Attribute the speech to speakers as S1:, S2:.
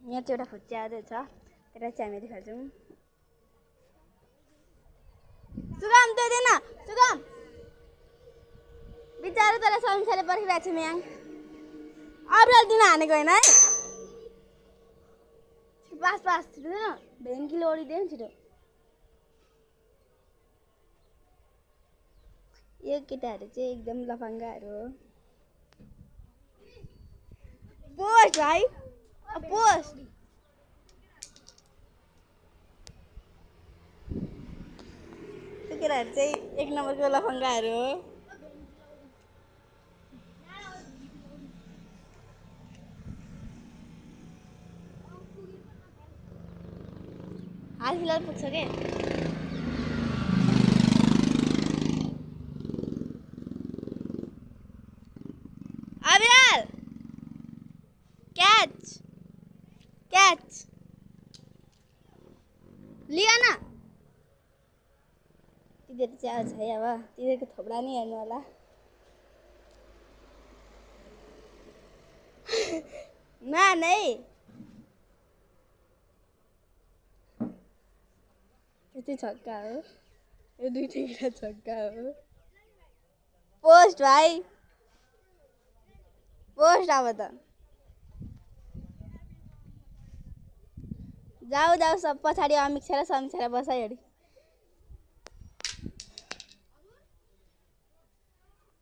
S1: यहाँ चाहिँ एउटा फुच्चाहरू छ त्यसलाई चाहिँ हामी देखाउँछौँ सुगम त्यो दिन सुगम बिचारा तँलाई समीक्षाले पर्खिरहेको छु म्याङ अरूलाई दिन हानेको होइन है पास पास छिटो भेन्कीले ओडिदियो नि छिटो यो केटाहरू चाहिँ एकदम लफङ्गाहरू हो पोस्ट भाइ पोस्ट त्यो केटाहरू चाहिँ एक नम्बरको लफङ्गाहरू हो हाल फिलहाल पुग्छ के अबिराल क्याच क्याच लिया न तिनीहरू चाहिँ आउँछ है अब तिनीहरूको थोप्रा नि हेर्नु होला मान है यो चाहिँ छक्का हो यो दुईटै केटा छक्का हो पोस्ट भाइ पोस्ट अब त जाऊ जाऊ सब पछाडि अमिक्षा र समीक्षा बसाइहरि